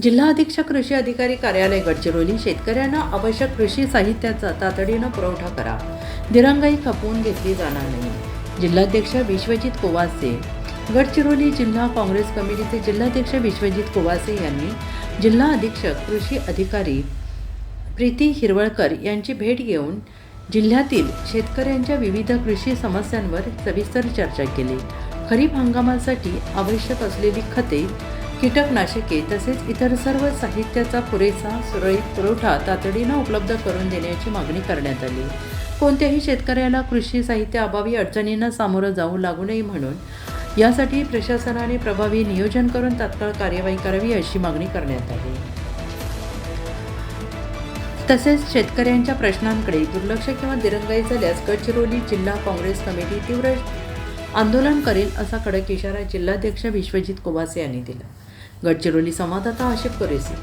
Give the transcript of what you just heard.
जिल्हा अधीक्षक कृषी अधिकारी कार्यालय गडचिरोली शेतकऱ्यांना आवश्यक कृषी साहित्याचा तातडीनं पुरवठा करा. दिरंगाई खपवून घेतली जाणार नाही. जिल्हाध्यक्ष विश्वजित कोवासे. गडचिरोली जिल्हा काँग्रेस कमिटीचे जिल्हाध्यक्ष विश्वजित कोवासे यांनी जिल्हा अधीक्षक कृषी अधिकारी प्रीती हिरवळकर यांची भेट घेऊन जिल्ह्यातील शेतकऱ्यांच्या विविध कृषी समस्यांवर सविस्तर चर्चा केली. खरीप हंगामासाठी आवश्यक असलेली खते, कीटकनाशके तसेच इतर सर्व साहित्याचा पुरेसा सुरळीत पुरवठा तातडीनं उपलब्ध करून देण्याची मागणी करण्यात आली. कोणत्याही शेतकऱ्याला कृषी साहित्य अभावी अडचणींना सामोरं जाऊ लागू नये म्हणून यासाठी प्रशासनाने प्रभावी नियोजन करून तात्काळ कार्यवाही करावी अशी मागणी करण्यात आली. तसेच शेतकऱ्यांच्या प्रश्नांकडे दुर्लक्ष किंवा दिरंगाई झाल्यास गडचिरोली जिल्हा काँग्रेस कमिटी तीव्र आंदोलन करेल असा कडक इशारा जिल्हाध्यक्ष विश्वजित कोवासे यांनी दिला. गडचिरोली संवाददाता आशिफ कुरेशी.